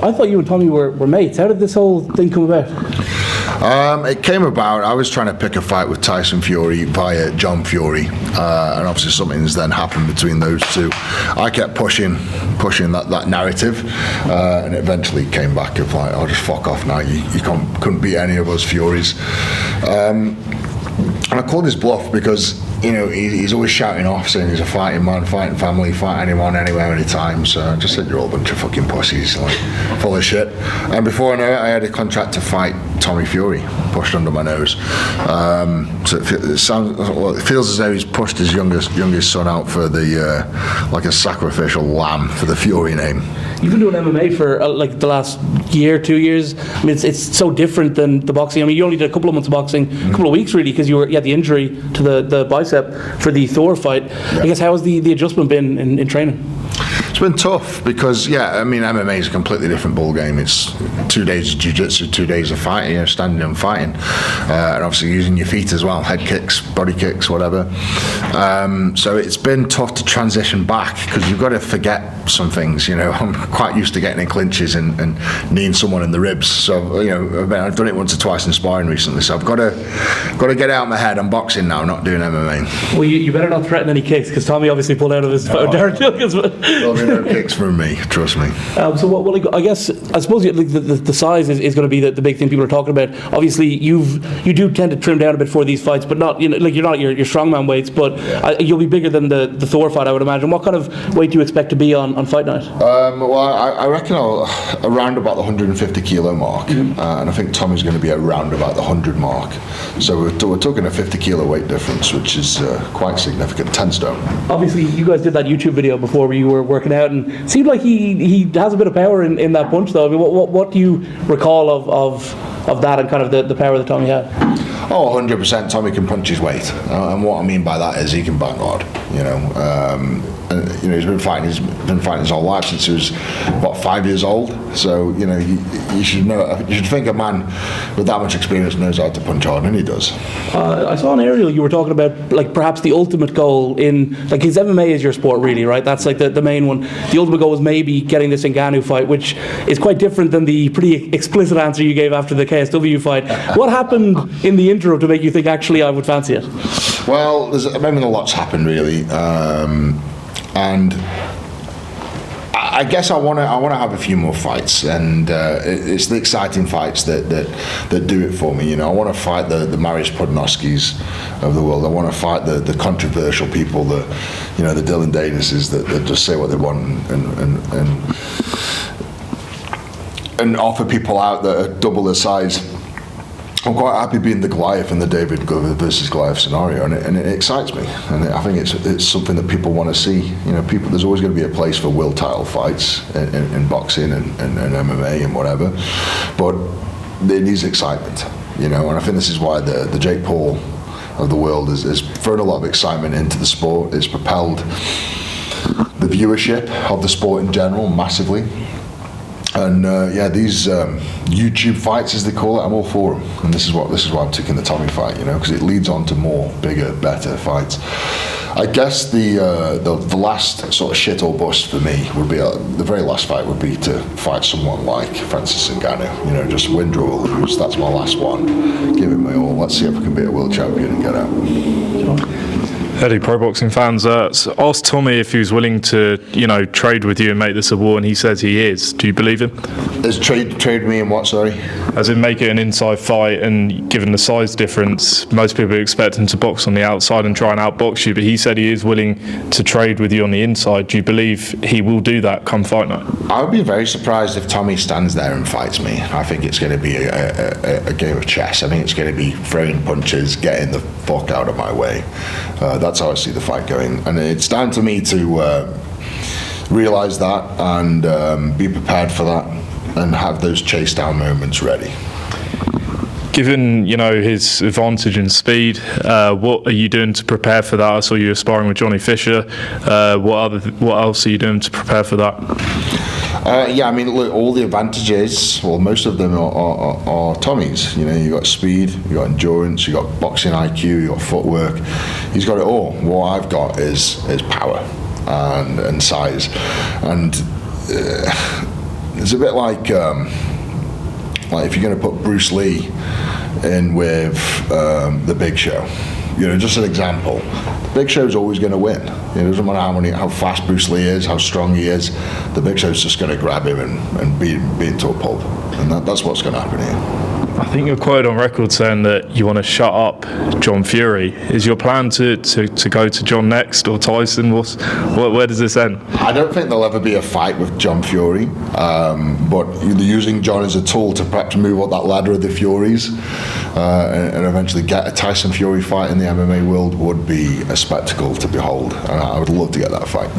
I thought you and Tommy were mates. How did this whole thing come about? It came about, I was trying to pick a fight with Tyson Fury via John Fury, and obviously something's then happened between those two. I kept pushing that narrative, and it eventually came back of like, oh, just fuck off now, you couldn't beat any of us Furies. And I called his bluff because, you know, he's always shouting off saying he's a fighting man, fighting family, fight anyone, anywhere, anytime. So I just said, you're all a bunch of fucking pussies, like, full of shit. And before I know it, I had a contract to fight Tommy Fury pushed under my nose. So it feels as though he's pushed his youngest son out for the like a sacrificial lamb for the Fury name. You've been doing MMA for like the last year, 2 years. I mean, it's so different than the boxing. I mean, you only did a couple of months of boxing, a couple of weeks really, because you had the injury to the bicep for the Thor fight. Yeah. I guess how has the adjustment been in training? It's been tough because, I mean, MMA is a completely different ball game. It's 2 days of jiu-jitsu, 2 days of fighting, you know, standing and fighting, and obviously using your feet as well, head kicks, body kicks, whatever. So it's been tough to transition back because you've got to forget some things. You know, I'm quite used to getting in clinches and kneeing someone in the ribs. So, you know, I've done it once or twice in sparring recently. So I've got to get out of my head. I'm boxing now, not doing MMA. Well, you better not threaten any kicks because Tommy obviously pulled out of his Darren Tilkins. There'll be no kicks from me, trust me. So I suppose the size is going to be the big thing people are talking about. Obviously, you do tend to trim down a bit for these fights, but not, you know, like you're not your strongman weights, but you'll be bigger than the Thor fight, I would imagine. What kind of weight do you expect to be on fight night? Well, I reckon around about the 150 kilo mark, and I think Tommy's going to be around about the 100 mark. So we're talking a 50 kilo weight difference, which is quite significant. 10 stone. Obviously, you guys did that YouTube video before where you were working out, and it seemed like he has a bit of power in that punch, though. I mean, what do you recall of that and kind of the power that Tommy had? Oh, 100%. Tommy can punch his weight, and what I mean by that is he can bang hard. You know, and you know he's been fighting his whole life since he was 5 years old. So you know you should know. You should think a man with that much experience knows how to punch hard, and he does. I saw an aerial you were talking about, like perhaps the ultimate goal in, like, his MMA is your sport really, right? That's like the main one. The ultimate goal was maybe getting this Ngannou fight, which is quite different than the pretty explicit answer you gave after the KSW fight. What happened in the intro to make you think actually I would fancy it? Well, a lot's happened really, and I guess I want to have a few more fights, and it's the exciting fights that do it for me. You know, I want to fight the Mariusz Podnoskis of the world. I want to fight the controversial people, the Dylan Davises that just say what they want and offer people out that are double their size. I'm quite happy being the Goliath in the David versus Goliath scenario, and it excites me, and I think it's something that people want to see. You know, there's always going to be a place for world title fights in boxing and MMA and whatever, but it needs excitement, you know, and I think this is why the Jake Paul of the world has thrown a lot of excitement into the sport. It's propelled the viewership of the sport in general massively. And these YouTube fights, as they call it, I'm all for them. And this is why I'm taking the Tommy fight, you know, because it leads on to more, bigger, better fights. I guess the last sort of shit or bust for me would be the very last fight would be to fight someone like Francis Ngannou. You know, just win, draw, or lose. That's my last one. Give it my all. Let's see if I can be a world champion and get out. Eddie, pro boxing fans asked Tommy if he was willing to, you know, trade with you and make this a war, and he says he is. Do you believe him? Is trade me in what, sorry? As in make it an inside fight, and given the size difference, most people expect him to box on the outside and try and outbox you, but he said he is willing to trade with you on the inside. Do you believe he will do that come fight night? I would be very surprised if Tommy stands there and fights me. I think it's going to be a game of chess. I think it's going to be throwing punches, getting the fuck out of my way. That's how I see the fight going, and it's down to me to realise that and be prepared for that and have those chase down moments ready. Given, you know, his advantage in speed, what are you doing to prepare for that? I saw you sparring with Johnny Fisher. What else are you doing to prepare for that? I mean, look, all the advantages, well, most of them are Tommy's. You know, you got speed, you got endurance, you got boxing IQ, you got footwork. He's got it all. What I've got is power and size, and it's a bit like if you're going to put Bruce Lee in with the Big Show. Just an example. Big Show's always going to win. It doesn't matter how fast Bruce Lee is, how strong he is. The Big Show's just going to grab him and beat him to a pulp. And that's what's going to happen here. I think you're quoted on record saying that you want to shut up John Fury. Is your plan to go to John next or Tyson? Where does this end? I don't think there'll ever be a fight with John Fury, but using John as a tool to perhaps move up that ladder of the Furies and eventually get a Tyson Fury fight in the MMA world would be a spectacle to behold, and I would love to get that fight.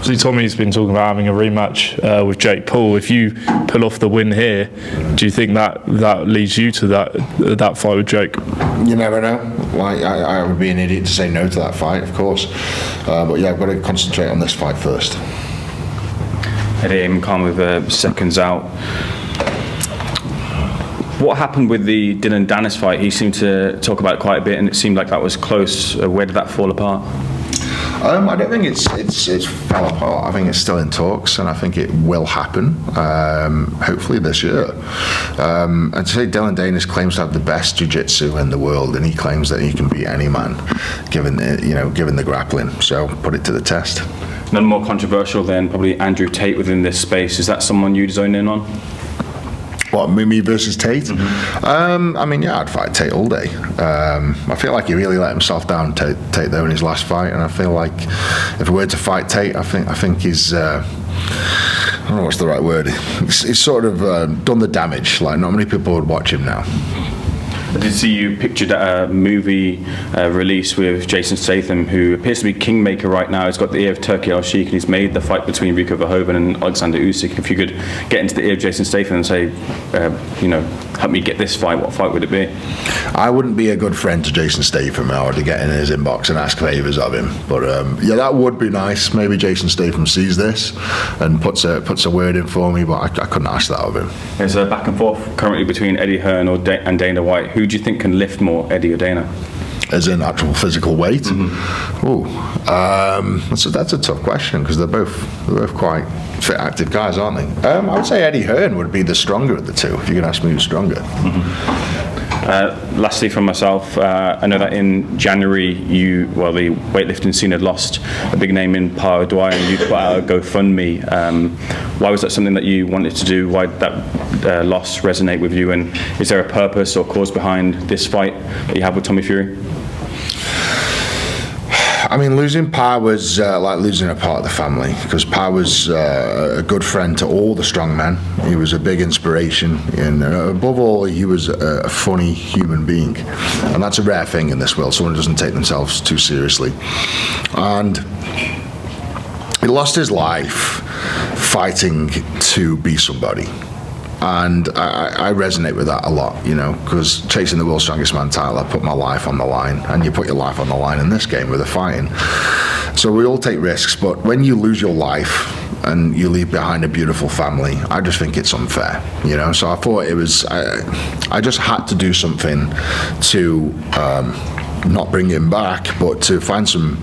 So Tommy's been talking about having a rematch with Jake Paul. If you pull off the win here, do you think that leads you to that fight with Jake? You never know. I would be an idiot to say no to that fight, of course. But yeah, I've got to concentrate on this fight first. Eddie Aimcon with seconds out. What happened with the Dylan Dennis fight? He seemed to talk about it quite a bit, and it seemed like that was close. Where did that fall apart? I don't think it's fell apart. I think it's still in talks, and I think it will happen. Hopefully this year. And to say Dylan Dennis claims to have the best jiu-jitsu in the world, and he claims that he can beat any man, given the grappling. So put it to the test. None more controversial than probably Andrew Tate within this space. Is that someone you'd zone in on? What, me versus Tate? Mm-hmm. I'd fight Tate all day. I feel like he really let himself down, Tate though, in his last fight, and I feel like if we were to fight Tate, I think he's I don't know what's the right word. He's sort of done the damage. Like, not many people would watch him now. I did see you pictured a movie release with Jason Statham, who appears to be kingmaker right now. He's got the ear of Turki Al-Sheikh, and he's made the fight between Rico Verhoeven and Alexander Usyk. If you could get into the ear of Jason Statham and say, help me get this fight, what fight would it be? I wouldn't be a good friend to Jason Statham. I would get in his inbox and ask favours of him. But that would be nice. Maybe Jason Statham sees this and puts a word in for me, but I couldn't ask that of him. There's a back and forth currently between Eddie Hearn and Dana White. Who do you think can lift more, Eddie or Dana? As in actual physical weight? Mm-hmm. That's a tough question, because they're both quite fit, active guys, aren't they? I would say Eddie Hearn would be the stronger of the two, if you can ask me who's stronger. Mm-hmm. Lastly, from myself, I know that in January the weightlifting scene had lost a big name in Power Dwyer, and you put out a GoFundMe. Why was that something that you wanted to do? Why did that loss resonate with you? And is there a purpose or cause behind this fight that you have with Tommy Fury? I mean, losing Pa was like losing a part of the family, because Pa was a good friend to all the strong men. He was a big inspiration, and above all, he was a funny human being, and that's a rare thing in this world. Someone who doesn't take themselves too seriously, and he lost his life fighting to be somebody. And I resonate with that a lot, because chasing the world's strongest man title, I put my life on the line, and you put your life on the line in this game with the fighting. So we all take risks, but when you lose your life and you leave behind a beautiful family, I just think it's unfair, So I thought it was, I just had to do something to not bring him back, but to find some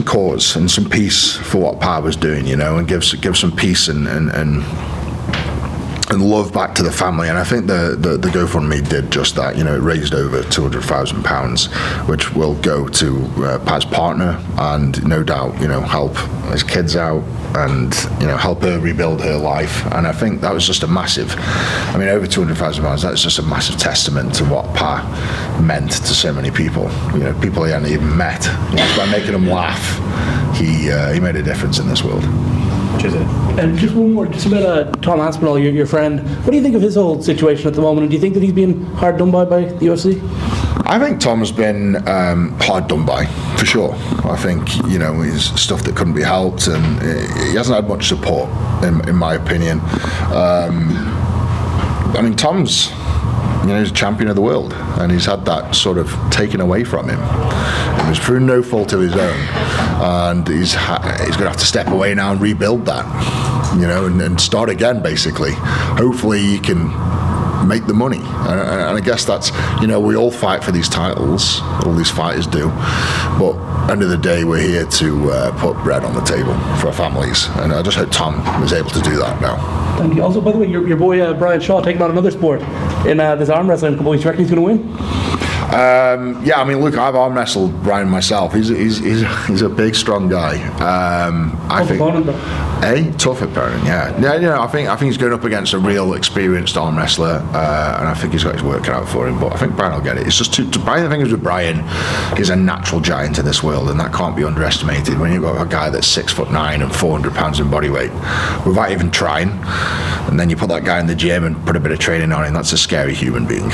cause and some peace for what Pa was doing, and give some peace and love back to the family. And I think the GoFundMe did just that. It raised over £200,000, which will go to Pat's partner, and no doubt help his kids out and help her rebuild her life. And I think that was just a massive, over £200,000. That's just a massive testament to what Pa meant to so many people. People he hadn't even met. Just by making them laugh, he made a difference in this world. And just one more, just about Tom Aspinall, your friend. What do you think of his whole situation at the moment? And do you think that he's been hard done by the UFC? I think Tom's been hard done by, for sure. I think, he's stuff that couldn't be helped, and he hasn't had much support, in my opinion. Tom's, he's a champion of the world, and he's had that sort of taken away from him. It was through no fault of his own, and he's going to have to step away now and rebuild that, and start again, basically. Hopefully he can make the money. And I guess that's, we all fight for these titles, all these fighters do, but end of the day, we're here to put bread on the table for our families, and I just hope Tom was able to do that now. Thank you. Also, by the way, your boy Brian Shaw taking on another sport in this arm wrestling couple weeks. Do you reckon he's going to win? Yeah, I mean, look, I've arm wrestled Brian myself. He's a big, strong guy. Tough opponent, though. Tough opponent. Yeah. I think he's going up against a real experienced arm wrestler, and I think he's got his work cut out for him. But I think Brian will get it. It's just Brian. The thing is with Brian, he's a natural giant in this world, and that can't be underestimated. When you've got a guy that's 6'9" and 400 pounds in body weight, without even trying, and then you put that guy in the gym and put a bit of training on him, that's a scary human being.